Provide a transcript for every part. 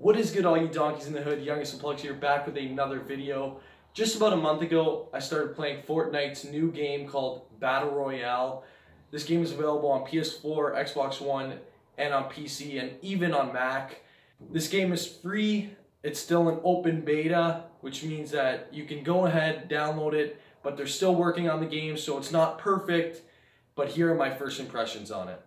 What is good, all you donkeys in the hood? Youngest and Plux here, back with another video. Just about a month ago, I started playing Fortnite's new game called Battle Royale. This game is available on PS4, Xbox One, and on PC, and even on Mac. This game is free. It's still an open beta, which means that you can go ahead, download it, but they're still working on the game, so it's not perfect. But here are my first impressions on it.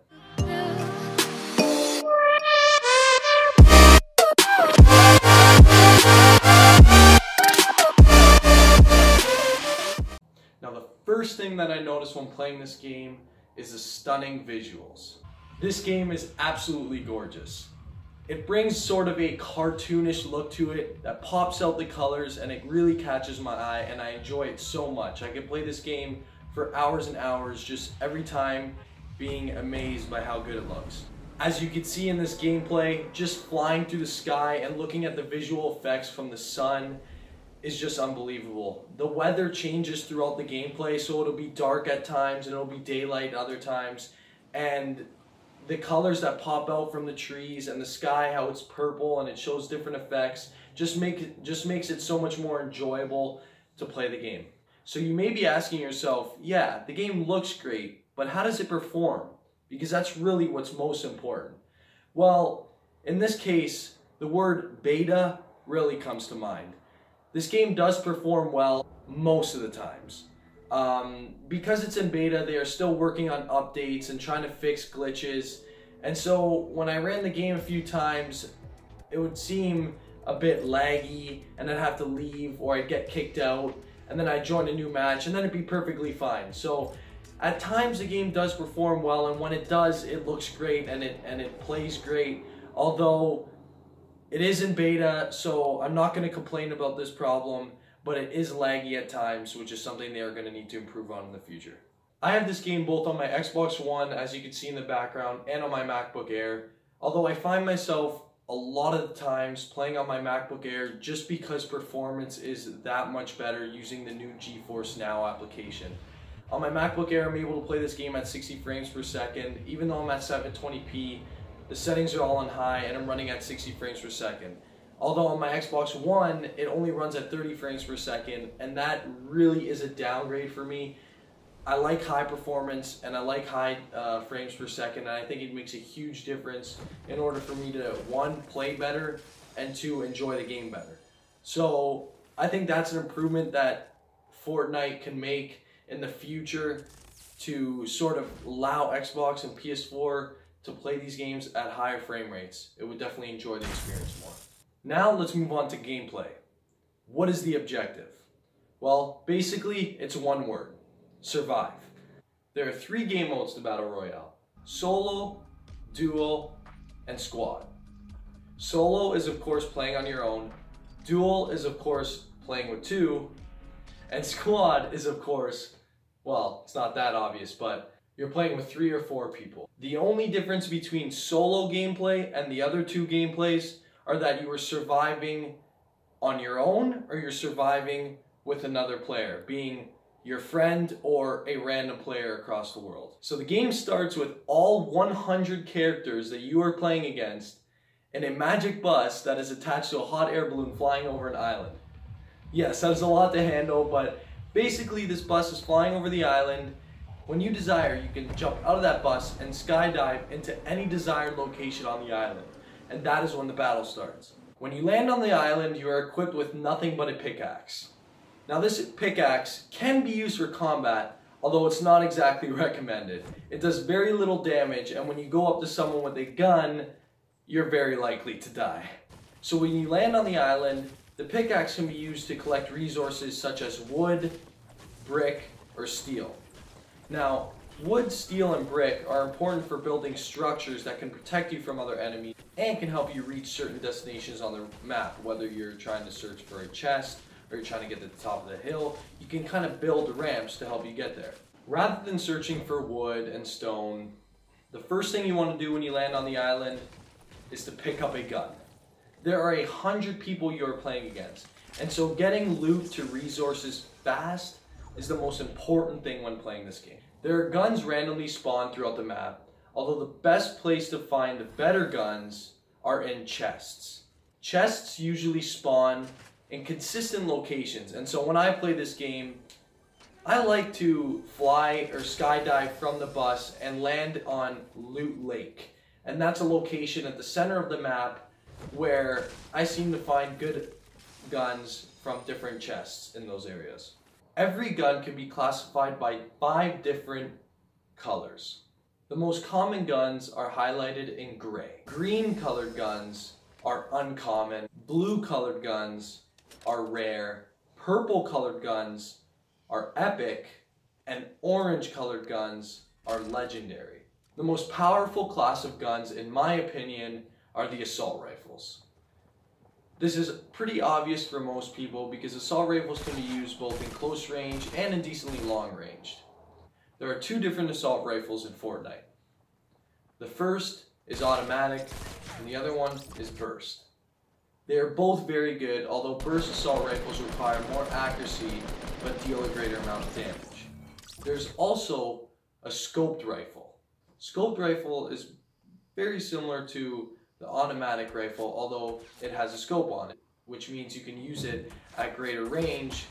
First thing that I noticed when playing this game is the stunning visuals. This game is absolutely gorgeous. It brings sort of a cartoonish look to it that pops out the colors, and it really catches my eye, and I enjoy it so much. I could play this game for hours and hours, just every time being amazed by how good it looks. As you can see in this gameplay, just flying through the sky and looking at the visual effects from the sun is just unbelievable. The weather changes throughout the gameplay, so it'll be dark at times and it'll be daylight other times, and the colors that pop out from the trees and the sky, how it's purple and it shows different effects, just makes it so much more enjoyable to play the game. So you may be asking yourself, yeah, the game looks great, but how does it perform? Because that's really what's most important. Well, in this case, the word beta really comes to mind. This game does perform well most of the times. Because it's in beta, they are still working on updates and trying to fix glitches. And so when I ran the game a few times, it would seem a bit laggy, and I'd have to leave or I'd get kicked out, and then I'd join a new match, and then it'd be perfectly fine. So at times the game does perform well, and when it does, it looks great and it plays great. Although it is in beta, so I'm not going to complain about this problem, but it is laggy at times, which is something they are going to need to improve on in the future. I have this game both on my Xbox One, as you can see in the background, and on my MacBook Air, although I find myself a lot of the times playing on my MacBook Air just because performance is that much better using the new GeForce Now application. On my MacBook Air, I'm able to play this game at 60 frames per second, even though I'm at 720p. The settings are all on high, and I'm running at 60 frames per second. Although on my Xbox One, it only runs at 30 frames per second, and that really is a downgrade for me. I like high performance, and I like high frames per second, and I think it makes a huge difference in order for me to, one, play better, and two, enjoy the game better. So I think that's an improvement that Fortnite can make in the future to sort of allow Xbox and PS4 to play these games at higher frame rates. It would definitely enjoy the experience more. Now let's move on to gameplay. What is the objective? Well, basically it's one word: survive. There are 3 game modes to Battle Royale: solo, duo, and squad. Solo is of course playing on your own, duo is of course playing with 2, and squad is of course, well, it's not that obvious, but you're playing with 3 or 4 people. The only difference between solo gameplay and the other 2 gameplays are that you are surviving on your own or you're surviving with another player, being your friend or a random player across the world. So the game starts with all 100 characters that you are playing against in a magic bus that is attached to a hot air balloon flying over an island. Yes, that is a lot to handle, but basically this bus is flying over the island. When you desire, you can jump out of that bus and skydive into any desired location on the island, and that is when the battle starts. When you land on the island, you are equipped with nothing but a pickaxe. Now this pickaxe can be used for combat, although it's not exactly recommended. It does very little damage, and when you go up to someone with a gun, you're very likely to die. So when you land on the island, the pickaxe can be used to collect resources such as wood, brick, or steel. Now, wood, steel, and brick are important for building structures that can protect you from other enemies and can help you reach certain destinations on the map. Whether you're trying to search for a chest or you're trying to get to the top of the hill, you can kind of build ramps to help you get there. Rather than searching for wood and stone, the first thing you want to do when you land on the island is to pick up a gun. There are 100 people you are playing against, and so getting loot to resources fast is the most important thing when playing this game. There are guns randomly spawned throughout the map, although the best place to find better guns are in chests. Chests usually spawn in consistent locations, and so when I play this game, I like to fly or skydive from the bus and land on Loot Lake. And that's a location at the center of the map where I seem to find good guns from different chests in those areas. Every gun can be classified by 5 different colors. The most common guns are highlighted in gray. Green colored guns are uncommon. Blue colored guns are rare. Purple colored guns are epic. And orange colored guns are legendary. The most powerful class of guns, in my opinion, are the assault rifles. This is pretty obvious for most people because assault rifles can be used both in close range and in decently long range. There are 2 different assault rifles in Fortnite. The first is automatic and the other one is burst. They are both very good, although burst assault rifles require more accuracy but deal a greater amount of damage. There's also a scoped rifle. Scoped rifle is very similar to the automatic rifle, although it has a scope on it, which means you can use it at greater range,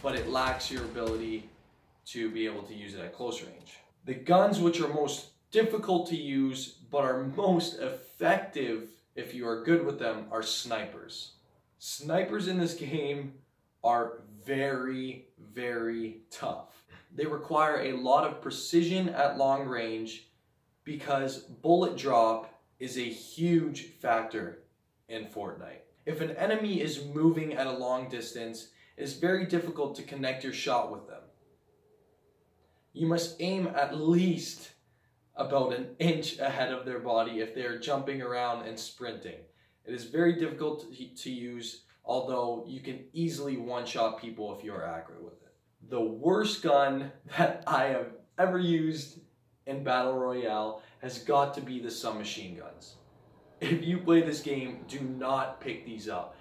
but it lacks your ability to be able to use it at close range. The guns which are most difficult to use, but are most effective if you are good with them, are snipers. Snipers in this game are very, very tough. They require a lot of precision at long range because bullet drop is a huge factor in Fortnite. If an enemy is moving at a long distance, it is very difficult to connect your shot with them. You must aim at least about an inch ahead of their body if they are jumping around and sprinting. It is very difficult to use, although you can easily one-shot people if you are accurate with it. The worst gun that I have ever used in Battle Royale has got to be the submachine guns. If you play this game, do not pick these up.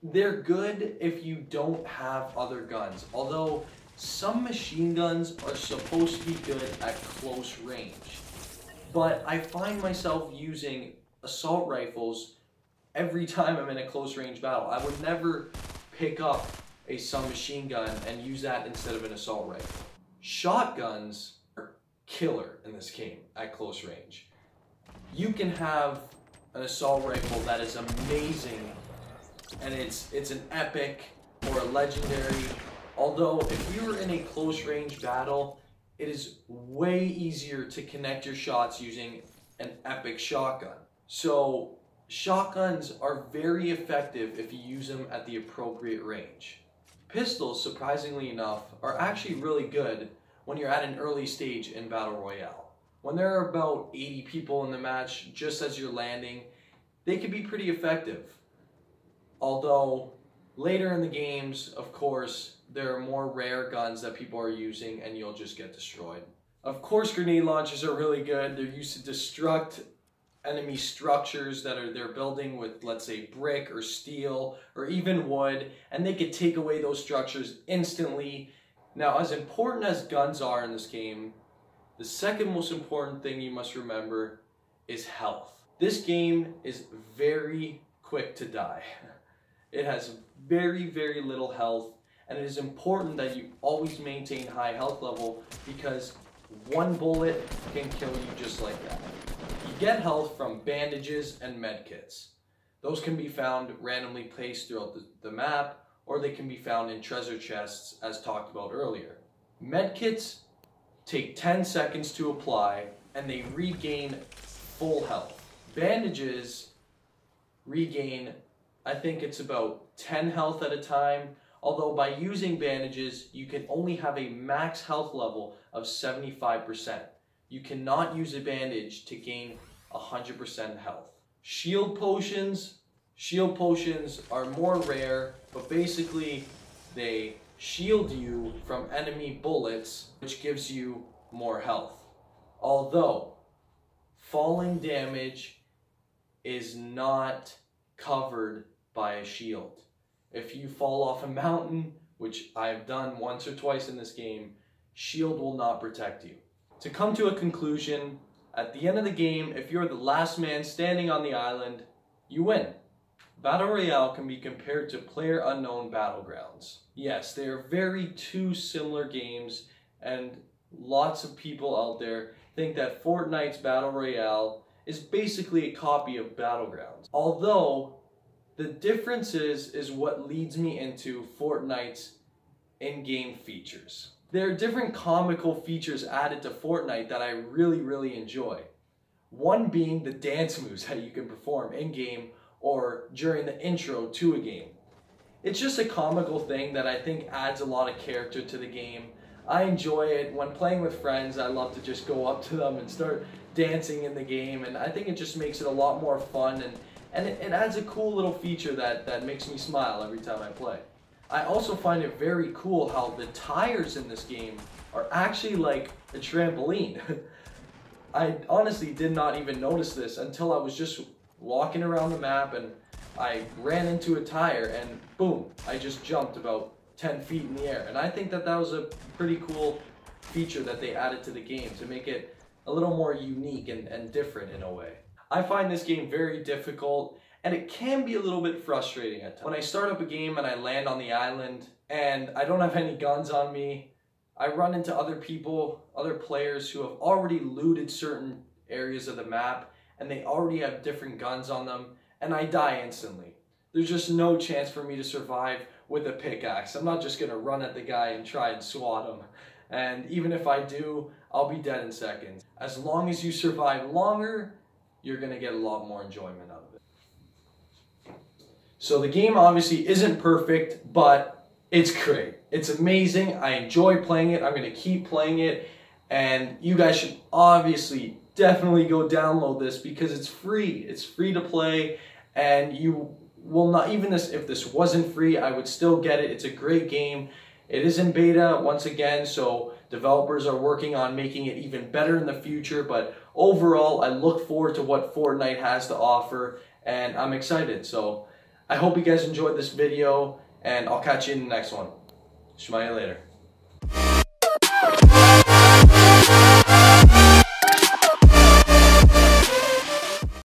They're good if you don't have other guns, although some machine guns are supposed to be good at close range. But I find myself using assault rifles every time I'm in a close range battle. I would never pick up a submachine gun and use that instead of an assault rifle. Shotguns are killer in this game at close range. You can have an assault rifle that is amazing and it's an epic or a legendary. Although if you were in a close range battle, it is way easier to connect your shots using an epic shotgun. So shotguns are very effective if you use them at the appropriate range. Pistols, surprisingly enough, are actually really good when you're at an early stage in Battle Royale. When there are about 80 people in the match, just as you're landing, they can be pretty effective. Although later in the games, of course, there are more rare guns that people are using and you'll just get destroyed. Of course, grenade launchers are really good. They're used to destruct enemy structures that they're building with, let's say, brick or steel or even wood, and they can take away those structures instantly. Now, as important as guns are in this game, the second most important thing you must remember is health. This game is very quick to die. It has very, very little health, and it is important that you always maintain high health level because one bullet can kill you just like that. You get health from bandages and medkits. Those can be found randomly placed throughout the map, or they can be found in treasure chests as talked about earlier. Medkits take 10 seconds to apply and they regain full health. Bandages regain, I think it's about 10 health at a time, although by using bandages, you can only have a max health level of 75%. You cannot use a bandage to gain 100% health. Shield potions are more rare, but basically they shield you from enemy bullets, which gives you more health. Although falling damage is not covered by a shield. If you fall off a mountain, which I've done once or twice in this game, shield will not protect you. To come to a conclusion, at the end of the game, if you're the last man standing on the island, you win. Battle Royale can be compared to PlayerUnknown Battlegrounds. Yes, they are very two similar games, and lots of people out there think that Fortnite's Battle Royale is basically a copy of Battlegrounds. Although, the difference is what leads me into Fortnite's in-game features. There are different comical features added to Fortnite that I really enjoy. One being the dance moves that you can perform in-game or during the intro to a game. It's just a comical thing that I think adds a lot of character to the game. I enjoy it. When playing with friends, I love to just go up to them and start dancing in the game, and I think it just makes it a lot more fun, and it adds a cool little feature that makes me smile every time I play. I also find it very cool how the tires in this game are actually like a trampoline. I honestly did not even notice this until I was just walking around the map and I ran into a tire and boom, I just jumped about 10 feet in the air. And I think that was a pretty cool feature that they added to the game to make it a little more unique and different in a way. I find this game very difficult, and it can be a little bit frustrating at times. When I start up a game and I land on the island and I don't have any guns on me, I run into other people, other players who have already looted certain areas of the map and they already have different guns on them, and I die instantly. There's just no chance for me to survive with a pickaxe. I'm not just gonna run at the guy and try and swat him. And even if I do, I'll be dead in seconds. As long as you survive longer, you're gonna get a lot more enjoyment out of it. So the game obviously isn't perfect, but it's great. It's amazing. I enjoy playing it. I'm gonna keep playing it. And you guys should obviously definitely go download this because it's free. It's free to play, and you will not, even if this wasn't free, I would still get it. It's a great game. It is in beta once again, so developers are working on making it even better in the future, but overall, I look forward to what Fortnite has to offer, and I'm excited. So I hope you guys enjoyed this video, and I'll catch you in the next one. Shmaya later.